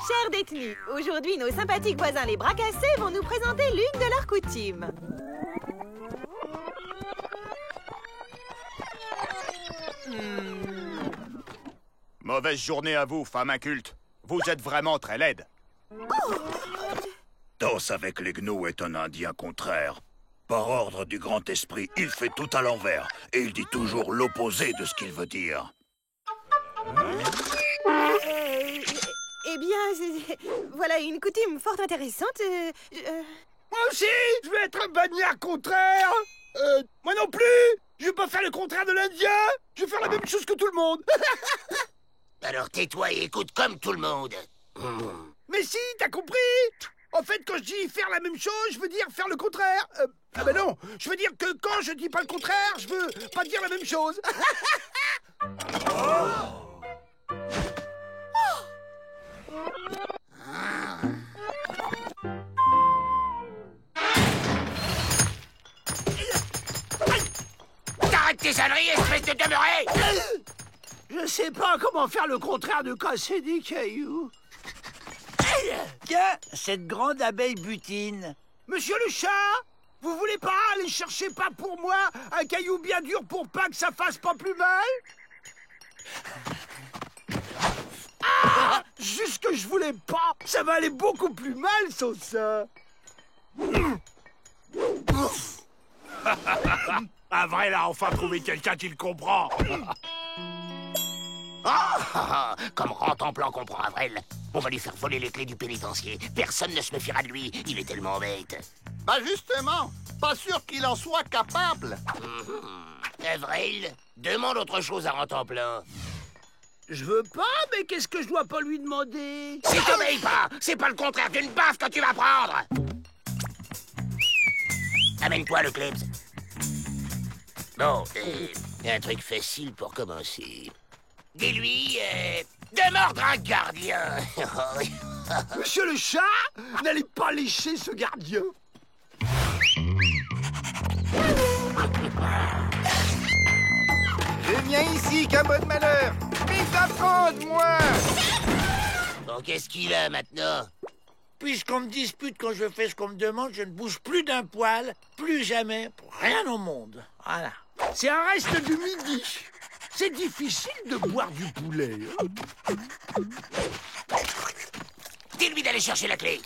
Chers détenus, aujourd'hui nos sympathiques voisins les bras cassés vont nous présenter l'une de leurs coutumes. Mauvaise journée à vous, femme inculte. Vous êtes vraiment très laide. Danse avec les gnous est un indien contraire. Par ordre du grand esprit, il fait tout à l'envers. Et il dit toujours l'opposé de ce qu'il veut dire. Eh bien, voilà une coutume fort intéressante. Moi aussi, je vais être un bagnard contraire. Moi non plus. Je vais pas faire le contraire de l'Indien. Je vais faire la même chose que tout le monde. Alors tais-toi et écoute comme tout le monde. Mais si, t'as compris? En fait, quand je dis faire la même chose, je veux dire faire le contraire. Ah ben non, je veux dire que quand je dis pas le contraire, je veux pas dire la même chose. T'arrêtes tes âneries, espèce de demeuré! Je sais pas comment faire le contraire de casser des cailloux. Tiens, cette grande abeille butine. Monsieur le chat, vous voulez pas aller chercher pas pour moi un caillou bien dur pour pas que ça fasse pas plus mal? Ah! Juste que je voulais pas. Ça va aller beaucoup plus mal sans ça. Un vrai, là, enfin trouvé quelqu'un qui le comprend. Comme Rantanplan comprend Avril. On va lui faire voler les clés du pénitencier. Personne ne se méfiera de lui. Il est tellement bête. Bah justement, pas sûr qu'il en soit capable. Avril, demande autre chose à Rantanplan. Je veux pas, mais qu'est-ce que je dois pas lui demander? Si t'obéis pas, c'est pas le contraire d'une baffe que tu vas prendre. Amène-toi le clips. Bon, un truc facile pour commencer. Dis-lui de mordre un gardien. Monsieur le chat, n'allez pas lécher ce gardien. Je viens ici qu'un bon malheur. Mais t'apprendre, moi. Bon, qu'est-ce qu'il a maintenant? Puisqu'on me dispute quand je fais ce qu'on me demande, je ne bouge plus d'un poil, plus jamais, pour rien au monde. Voilà. C'est un reste du midi. C'est difficile de boire du poulet. Dis-lui d'aller chercher la clé.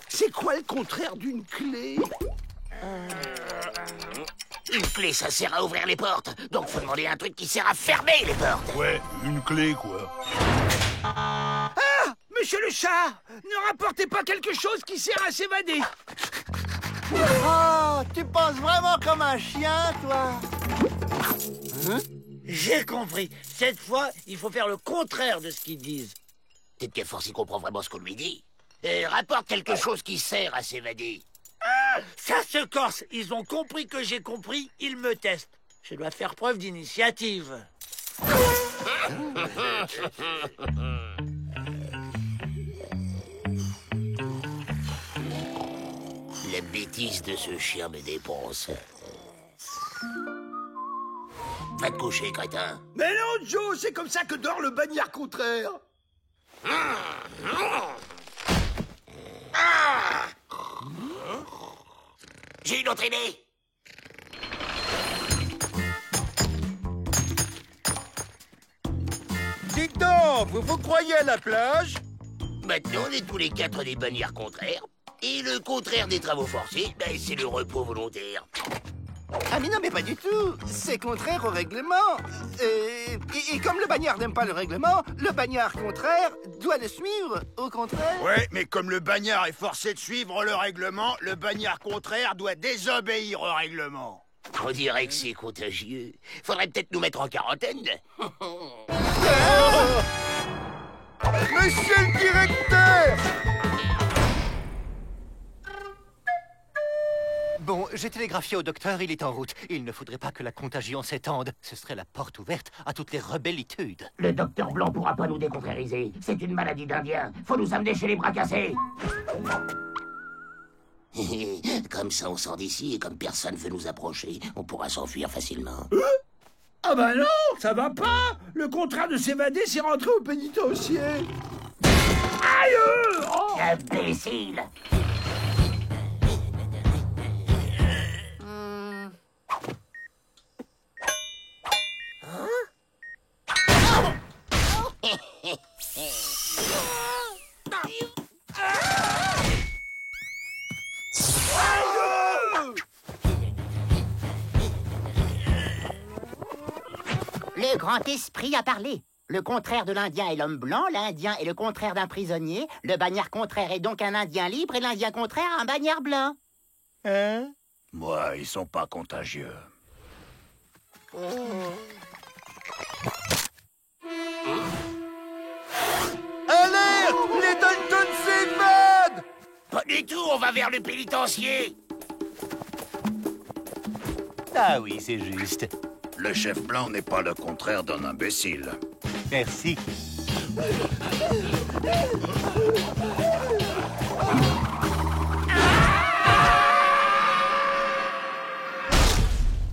C'est quoi le contraire d'une clé? Une clé, ça sert à ouvrir les portes. Donc faut demander un truc qui sert à fermer les portes. Ouais, une clé, quoi. Ah! Monsieur le chat, ne rapportez pas quelque chose qui sert à s'évader. Oh, tu penses vraiment comme un chien, toi? J'ai compris. Cette fois, il faut faire le contraire de ce qu'ils disent. Peut-être qu'à force, il comprend vraiment ce qu'on lui dit. Rapporte quelque chose qui sert à s'évader. Ça se corse. Ils ont compris que j'ai compris, ils me testent. Je dois faire preuve d'initiative. La bêtise de ce chien me dépense. Va te coucher, crétin. Mais non, Joe, c'est comme ça que dort le bagnard contraire. J'ai une autre idée. Dites donc, vous vous croyez à la plage? Maintenant, on est tous les quatre des bagnards contraires. Et le contraire des travaux forcés, ben, c'est le repos volontaire. Ah mais non, mais pas du tout. C'est contraire au règlement. Et comme le bagnard n'aime pas le règlement, le bagnard contraire doit le suivre, au contraire. Ouais, mais comme le bagnard est forcé de suivre le règlement, le bagnard contraire doit désobéir au règlement. On dirait que c'est contagieux. Faudrait peut-être nous mettre en quarantaine. Monsieur le directeur! Bon, j'ai télégraphié au docteur, il est en route. Il ne faudrait pas que la contagion s'étende. Ce serait la porte ouverte à toutes les rebellitudes. Le docteur Blanc pourra pas nous décontrairiser. C'est une maladie d'Indien. Faut nous amener chez les bras cassés. Comme ça, on sort d'ici et comme personne veut nous approcher, on pourra s'enfuir facilement. Ah bah non, ça va pas. Le contraire de s'évader, c'est rentrer au pénitencier. Aïe! Oh. Imbécile! Le grand esprit a parlé. Le contraire de l'Indien est l'homme blanc, l'Indien est le contraire d'un prisonnier, le bagnard contraire est donc un Indien libre et l'Indien contraire un bagnard blanc. Hein? Moi, ils sont pas contagieux. Alerte! Les Dalton s'évadent! Pas du tout, on va vers le pénitencier. Ah oui, c'est juste. Le chef blanc n'est pas le contraire d'un imbécile. Merci.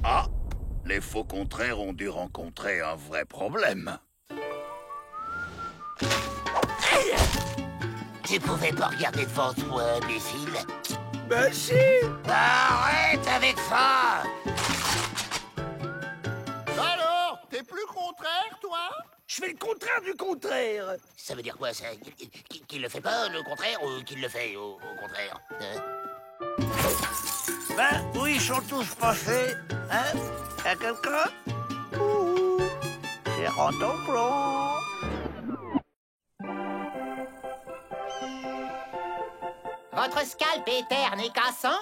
Ah! Les faux contraires ont dû rencontrer un vrai problème. Tu pouvais pas regarder devant toi, imbécile. Ben si! Arrête avec ça! Alors, t'es plus contraire, toi? Je fais le contraire du contraire. Ça veut dire quoi, ça? Qu'il le fait pas, le contraire, ou qu'il le fait, au contraire? Hein? Ben, oui, ils sont tous passés. Hein? Y'a quelqu'un? Ouh, c'est Rantanplan. Votre scalp est terne et cassant?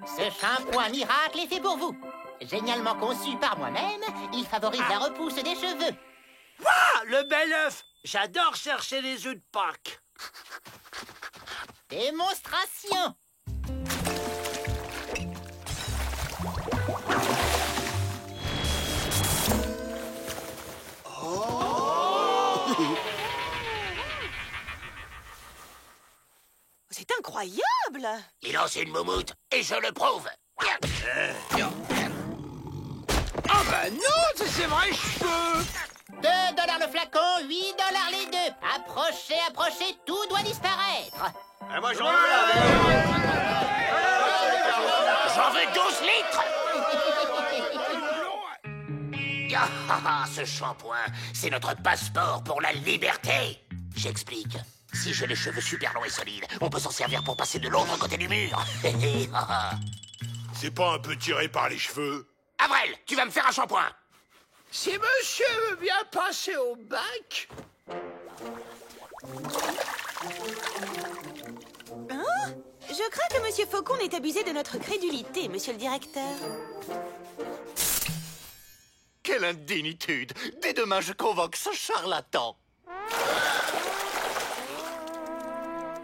Ce shampoing miracle est fait pour vous. Génialement conçu par moi-même, il favorise la repousse des cheveux. Ah, le bel œuf! J'adore chercher les œufs de Pâques. Démonstration. C'est incroyable! Il lance une moumoute, et je le prouve. Ah ben non, c'est ses vrais cheveux! 2 $ le flacon, 8 $ les deux. Approchez, approchez, tout doit disparaître. Moi, j'en J'en veux 12 litres! Ah, ce shampoing, c'est notre passeport pour la liberté. J'explique. Si j'ai les cheveux super longs et solides, on peut s'en servir pour passer de l'autre côté du mur. C'est pas un peu tiré par les cheveux? Avril, tu vas me faire un shampoing. Si monsieur veut bien passer au bac... Hein? Je crains que Monsieur Faucon n'ait abusé de notre crédulité, monsieur le directeur. Quelle indignitude! Dès demain, je convoque ce charlatan.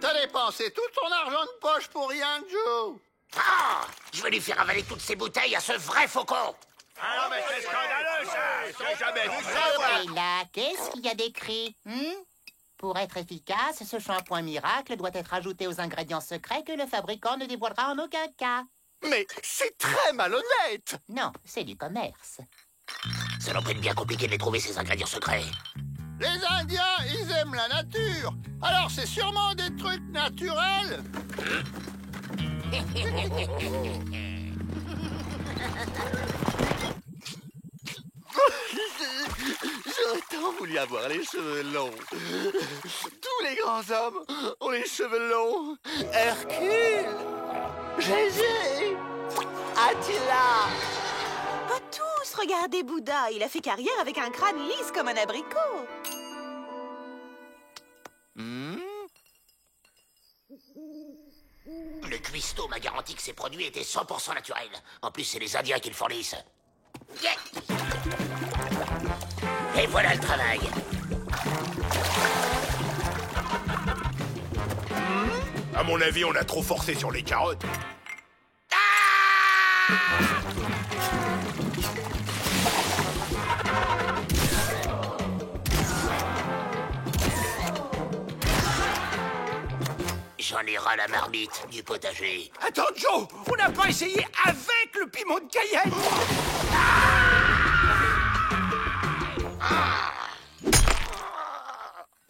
T'as dépensé tout ton argent de poche pour rien, Joe. Ah, je vais lui faire avaler toutes ces bouteilles à ce vrai faucon. Ah non, mais c'est scandaleux, ça! J'ai jamais vu ça, Et là, qu'est-ce qu'il y a d'écrit? Pour être efficace, ce shampoing miracle doit être ajouté aux ingrédients secrets que le fabricant ne dévoilera en aucun cas. Mais c'est très malhonnête! Non, c'est du commerce. Ça doit être bien compliqué de les trouver, ces ingrédients secrets. Les Indiens, ils aiment la nature. Alors c'est sûrement des trucs naturels. J'aurais tant voulu avoir les cheveux longs. Tous les grands hommes ont les cheveux longs. Hercule, Jésus, Attila. Pas tous, regardez Bouddha. Il a fait carrière avec un crâne lisse comme un abricot. Le cuistot m'a garanti que ces produits étaient 100% naturels. En plus, c'est les Indiens qui le fournissent. Yeah. Et voilà le travail. À mon avis, on a trop forcé sur les carottes. J'en ai ras la marmite du potager. Attends, Joe, on n'a pas essayé avec le piment de Cayenne.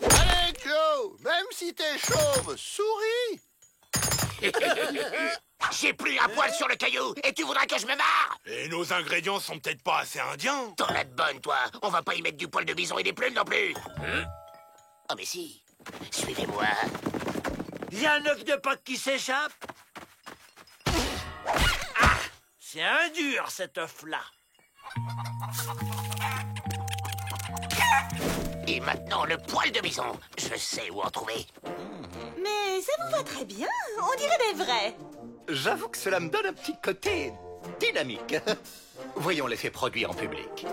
Allez, Joe, même si Si t'es chauve, souris. J'ai plus un poil sur le caillou et tu voudrais que je me marre? Et nos ingrédients sont peut-être pas assez indiens. T'en as de bonnes, toi. On va pas y mettre du poil de bison et des plumes non plus. Oh, mais si. Suivez-moi. Il y a un œuf de Pâques qui s'échappe. Ah! C'est un dur, cet œuf-là. Et maintenant, le poil de bison. Je sais où en trouver. Mais ça vous va très bien. On dirait des vrais. J'avoue que cela me donne un petit côté dynamique. Voyons l'effet produit en public.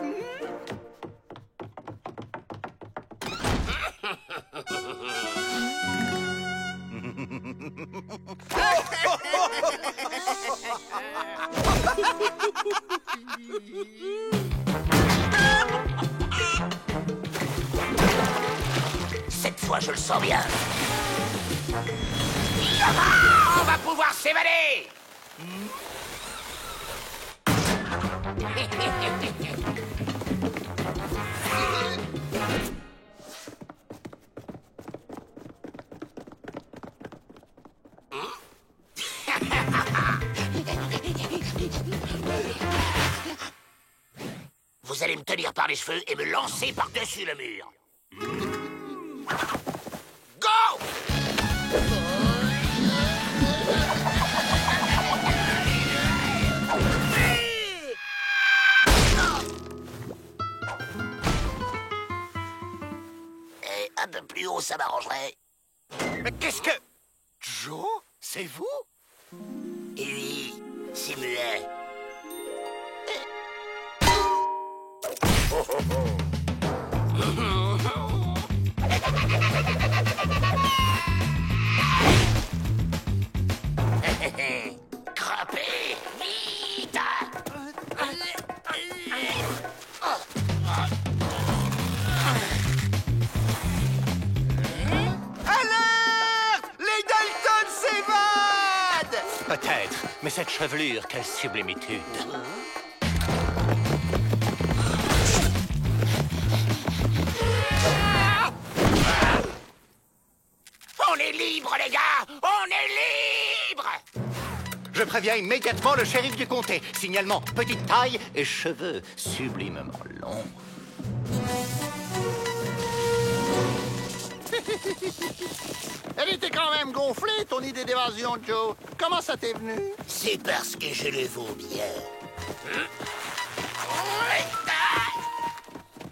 Cette fois, je le sens bien. On va pouvoir s'évader. Vous allez me tenir par les cheveux et me lancer par-dessus le mur. Go! Et un peu plus haut, ça m'arrangerait. Mais qu'est-ce que... Joe, c'est vous? Et oui, c'est muet. Grimpez, vite! Alerte! Les Dalton s'évadent! Peut-être, mais cette chevelure, quelle sublimitude. On est libre, les gars! On est libre! Je préviens immédiatement le shérif du comté. Signalement, petite taille et cheveux sublimement longs. Elle était quand même gonflée, ton idée d'évasion, Joe. Comment ça t'est venu? C'est parce que je le vaux bien.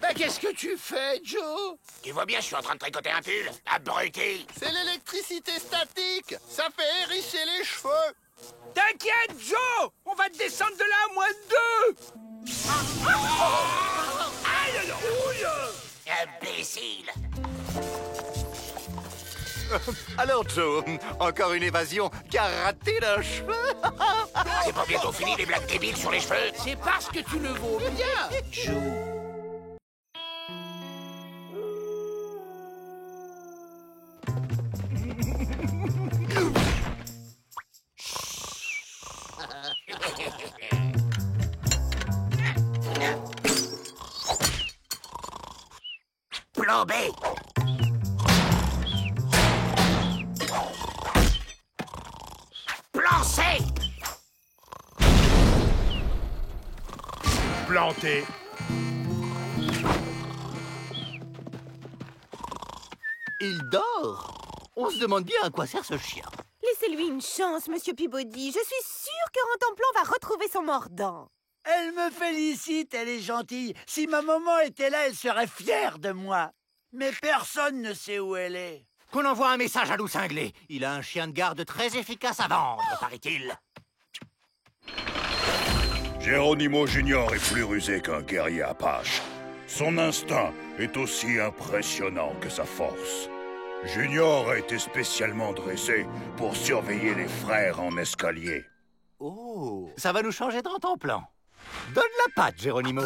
Ben, qu'est-ce que tu fais, Joe? Tu vois bien, je suis en train de tricoter un pull. Abruti! C'est l'électricité statique. Ça fait hérisser les cheveux. T'inquiète, Joe! On va te descendre de là à moins de 2! Aïe, aïe, aïe! Imbécile! Alors, Joe, encore une évasion qui a raté d'un cheveu. C'est pas bientôt fini les blagues débiles sur les cheveux? C'est parce que tu le vaux bien, Joe. Plan B! Plan C! Planté. Il dort. On se demande bien à quoi sert ce chien. Laissez-lui une chance, Monsieur Peabody. Je suis sûre que Rantanplan va retrouver son mordant. Elle me félicite, elle est gentille. Si ma maman était là, elle serait fière de moi. Mais personne ne sait où elle est. Qu'on envoie un message à Loup Cinglé. Il a un chien de garde très efficace à vendre, paraît-il. Geronimo Junior est plus rusé qu'un guerrier Apache. Son instinct est aussi impressionnant que sa force. Junior a été spécialement dressé pour surveiller les frères en escalier. Oh, ça va nous changer de Rantanplan. Donne la patte, Geronimo.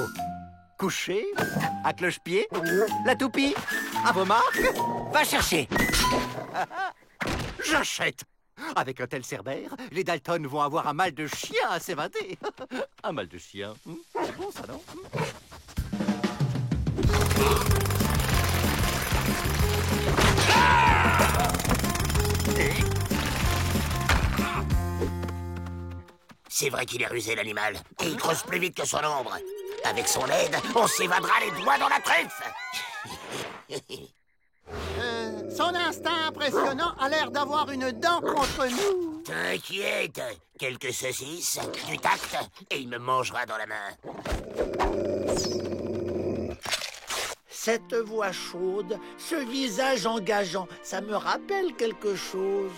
Couché, à cloche-pied, la toupie, à vos marques, va chercher. J'achète. Avec un tel cerbère, les Dalton vont avoir un mal de chien à s'évader. Un mal de chien, c'est bon ça, non? C'est vrai qu'il est rusé, l'animal. Et il creuse plus vite que son ombre. Avec son aide, on s'évadera les doigts dans la truffe. Son instinct impressionnant a l'air d'avoir une dent contre nous. T'inquiète, quelques saucisses, du tact, et il me mangera dans la main. Cette voix chaude, ce visage engageant, ça me rappelle quelque chose.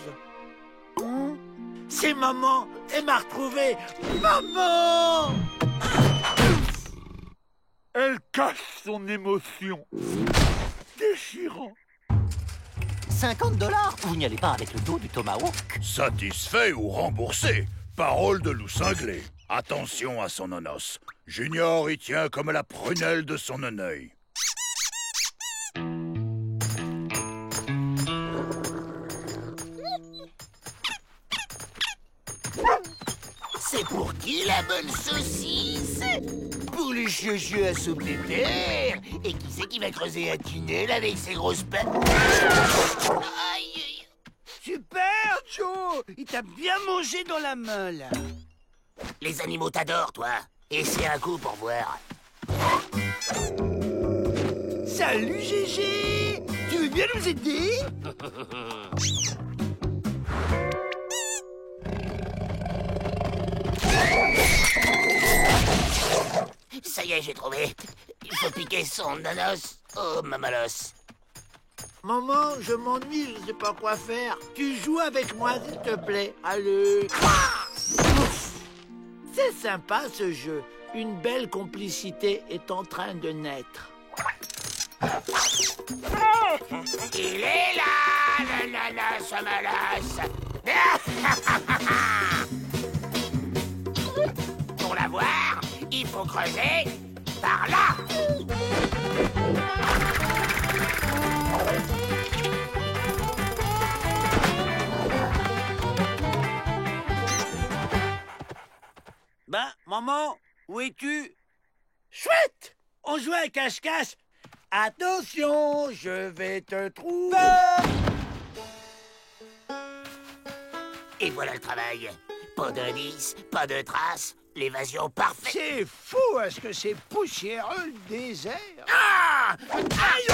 C'est maman, elle m'a retrouvé. Maman! Elle cache son émotion. Déchirant. 50 $? Vous n'y allez pas avec le dos du tomahawk? Satisfait ou remboursé? Parole de loup cinglé. Attention à son onos. Junior y tient comme à la prunelle de son œil. C'est pour qui la bonne saucisse? Pour le chouchou à son pépère. Et qui c'est qui va creuser un tunnel avec ses grosses pattes? Aïe! Super, Joe! Il t'a bien mangé dans la main, là. Les animaux t'adorent, toi. Et c'est un coup pour voir. Salut, Gégé! Tu veux bien nous aider? Ça y est, j'ai trouvé. Il faut piquer son nanos au mamalos. Maman, je m'ennuie, je sais pas quoi faire. Tu joues avec moi, s'il te plaît. Allez. C'est sympa, ce jeu. Une belle complicité est en train de naître. Il est là, le nanos au mamalos. Pour la voir, il faut creuser par là. Ben, maman, où es-tu? Chouette! On joue à cache-cache. Attention, je vais te trouver. Et voilà le travail. Pas d'indice, pas de traces, l'évasion parfaite. C'est fou, est-ce que c'est poussiéreux le désert? Ah! Aïe!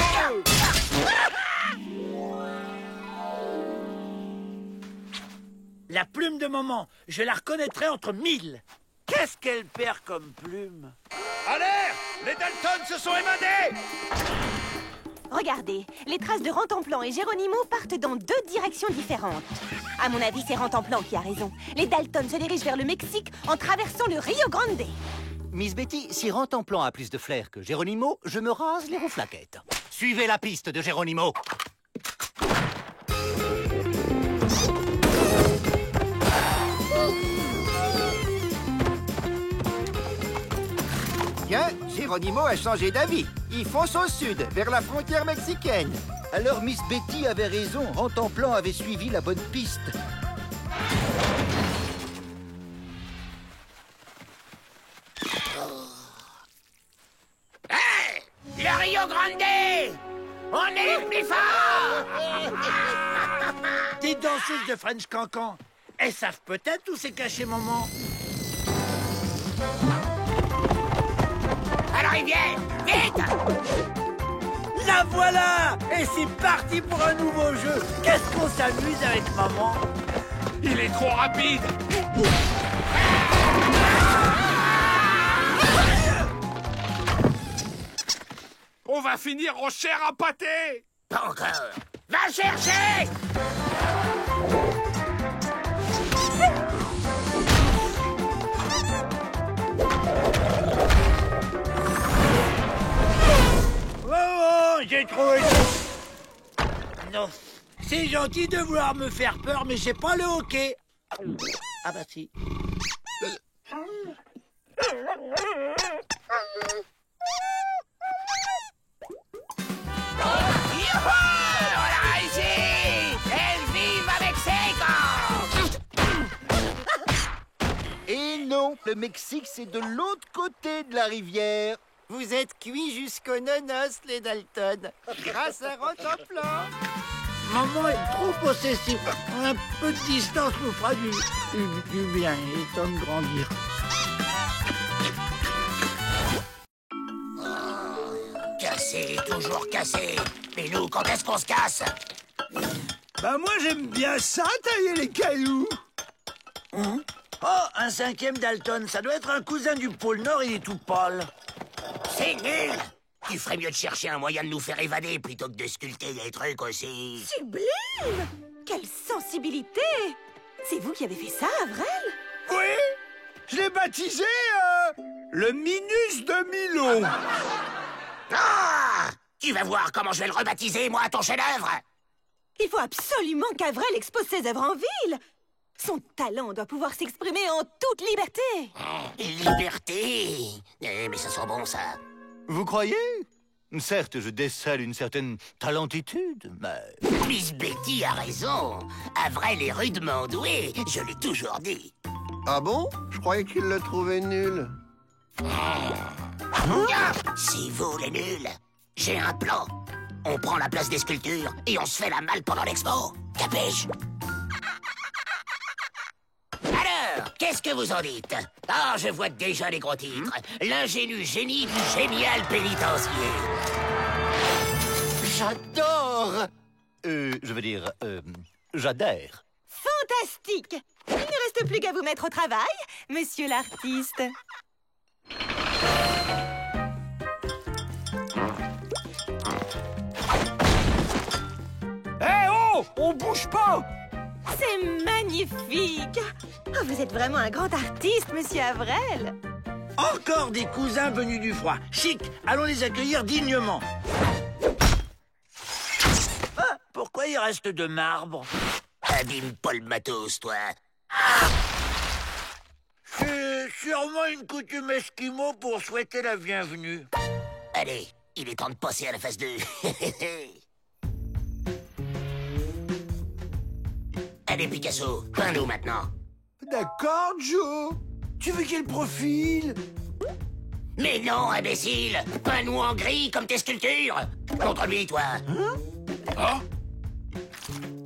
La plume de maman, je la reconnaîtrai entre 1000. Qu'est-ce qu'elle perd comme plume? Alerte! Les Dalton se sont évadés! Regardez, les traces de Rantanplan et Geronimo partent dans 2 directions différentes. À mon avis, c'est Rantanplan qui a raison. Les Dalton se dirigent vers le Mexique en traversant le Rio Grande. Miss Betty, si Rantanplan a plus de flair que Geronimo, je me rase les rouflaquettes. Suivez la piste de Geronimo. Tiens, Geronimo a changé d'avis. Il fonce au sud, vers la frontière mexicaine. Alors Miss Betty avait raison, Rantanplan avait suivi la bonne piste. Hey! Le Rio Grande! On est les plus forts! Des danseuses de French Cancan. Elles savent peut-être où s'est caché maman. À la rivière! Vite! La voilà! Et c'est parti pour un nouveau jeu. Qu'est-ce qu'on s'amuse avec maman? Il est trop rapide. On va finir en chair à pâté. Pas encore! Va chercher! Oh, j'ai trouvé. Non. C'est gentil de vouloir me faire peur, mais j'ai pas le hockey. Ah bah si. Youhou! On l'a réussi! Elles vivent avec ses gants! Et non, le Mexique, c'est de l'autre côté de la rivière. Vous êtes cuits jusqu'aux nonos, les Dalton. Grâce à Rantanplan. Maman est trop possessive. Un peu de distance nous fera du bien et temps de grandir. Cassé, toujours cassé. Et nous, quand est-ce qu'on se casse? Bah moi j'aime bien ça, tailler les cailloux. Oh, un 5e Dalton. Ça doit être un cousin du pôle Nord, il est tout pâle. C'est nul! Tu ferais mieux de chercher un moyen de nous faire évader plutôt que de sculpter des trucs aussi. Sublime! Quelle sensibilité! C'est vous qui avez fait ça, Avrel? Oui, je l'ai baptisé le Minus de Milo. Ah! Tu vas voir comment je vais le rebaptiser, moi, ton chef-d'œuvre! Il faut absolument qu'Avrel expose ses œuvres en ville. Son talent doit pouvoir s'exprimer en toute liberté. Liberté! Mais ça sent bon, ça. Vous croyez? Certes, je décèle une certaine talentitude, mais... Miss Betty a raison. Avrel est rudement doué, je l'ai toujours dit. Ah bon? Je croyais qu'il le trouvait nul. C'est vous, les nuls. J'ai un plan. On prend la place des sculptures et on se fait la malle pendant l'expo. Capiche? Alors, qu'est-ce que vous en dites? Ah, je vois déjà les gros titres. L'ingénu génie du génial pénitencier. J'adore! Je veux dire, j'adhère. Fantastique! Il ne reste plus qu'à vous mettre au travail, monsieur l'artiste. Eh oh! On bouge pas! C'est magnifique! Oh, vous êtes vraiment un grand artiste, monsieur Avrel. Encore des cousins venus du froid. Chic, allons les accueillir dignement. Ah, pourquoi il reste de marbre? Abîme pas le matos, toi. C'est sûrement une coutume esquimau pour souhaiter la bienvenue. Allez, il est temps de passer à la phase 2. Allez, Picasso, peins-nous maintenant. D'accord, Joe. Tu veux quel profil? Mais non, imbécile! Peins-nous en gris comme tes sculptures! Contre lui, toi! Hein?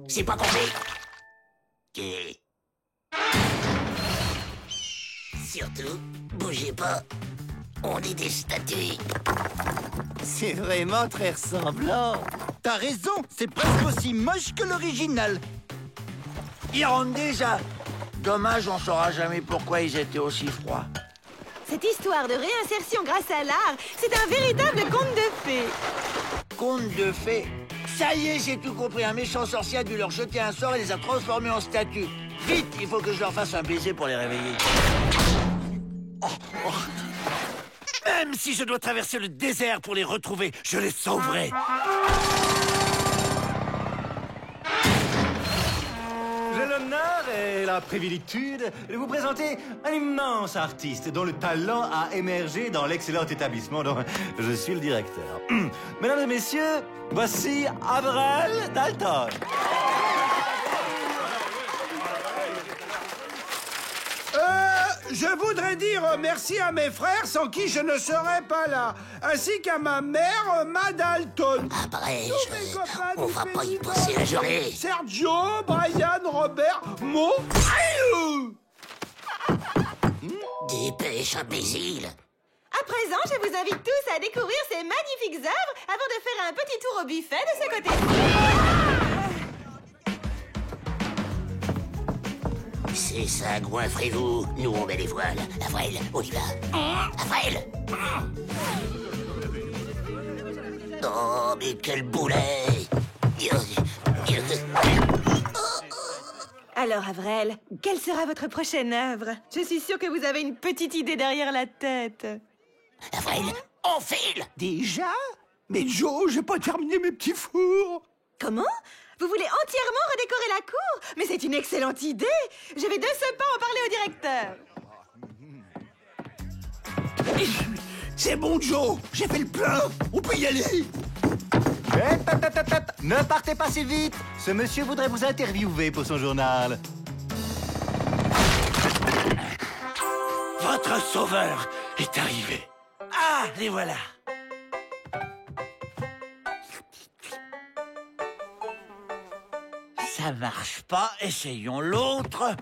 C'est pas compris? Ok. Surtout, bougez pas. On est des statues. C'est vraiment très ressemblant. T'as raison, c'est presque aussi moche que l'original. Ils rentrent déjà. Dommage, on saura jamais pourquoi ils étaient aussi froids. Cette histoire de réinsertion grâce à l'art, c'est un véritable conte de fées. Conte de fées. Ça y est, j'ai tout compris. Un méchant sorcier a dû leur jeter un sort et les a transformés en statues. Vite, il faut que je leur fasse un baiser pour les réveiller. Même si je dois traverser le désert pour les retrouver, je les sauverai. J'ai l'honneur et la privilitude de vous présenter un immense artiste dont le talent a émergé dans l'excellent établissement dont je suis le directeur. Mesdames et messieurs, voici Avrel Dalton. Je voudrais dire merci à mes frères sans qui je ne serais pas là, ainsi qu'à ma mère, Ma Dalton. Après, on va pas y passer la journée. Sergio, Brian, Robert, Mo. Dépêche, imbécile. À présent, je vous invite tous à découvrir ces magnifiques œuvres avant de faire un petit tour au buffet de ce côté. C'est ça, goinfrez-vous. Nous, on met les voiles. Avril, on y va. Avril! Oh, mais quel boulet! Alors, Avrel, quelle sera votre prochaine œuvre? Je suis sûre que vous avez une petite idée derrière la tête. Avril, on file! Déjà? Mais Joe, j'ai pas terminé mes petits fours. Comment? Vous voulez entièrement redécorer la cour? Mais c'est une excellente idée! Je vais de ce pas en parler au directeur. C'est bon, Joe, j'ai fait le plein. On peut y aller. Ne partez pas si vite. Ce monsieur voudrait vous interviewer pour son journal. Votre sauveur est arrivé. Ah, les voilà. Ça marche pas, essayons l'autre.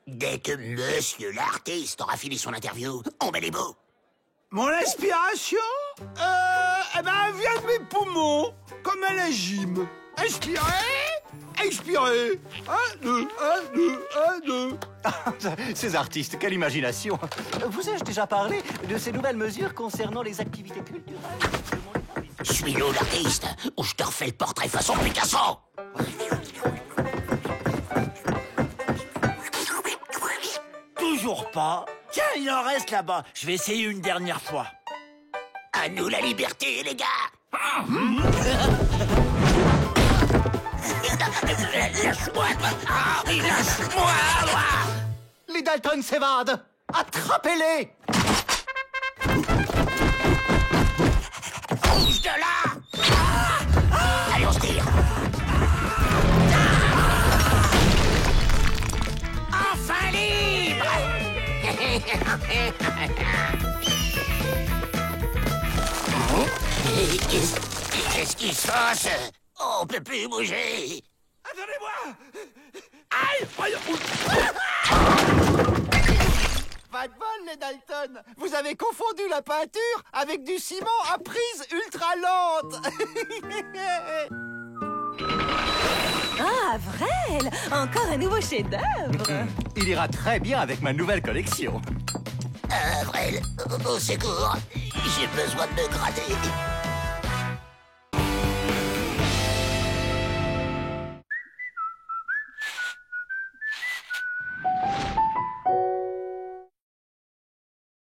Dès que monsieur l'artiste aura fini son interview, on met les mots. Mon inspiration eh ben, elle vient de mes poumons, comme à la gym. Inspirez, expirez. 1, 2, 1, 2, 1, 2. Ces artistes, quelle imagination! Vous ai-je déjà parlé de ces nouvelles mesures concernant les activités culturelles? Suis-nous l'artiste, ou je te refais le portrait façon Picasso. Toujours pas. Tiens, il en reste là-bas. Je vais essayer une dernière fois. À nous la liberté, les gars. Lâche-moi. Lâche-moi. Les Dalton s'évadent! Attrapez-les! Bouge de là. Allez, on se tire. Enfin libre. Qu'est-ce qui se passe? On peut plus bouger. Attendez-moi. Aïe. Pas de bol, les Dalton. Vous avez confondu la peinture avec du ciment à prise ultra lente. Ah, Vrel! Encore un nouveau chef-d'œuvre! Il ira très bien avec ma nouvelle collection. Vrel, au secours. J'ai besoin de me gratter.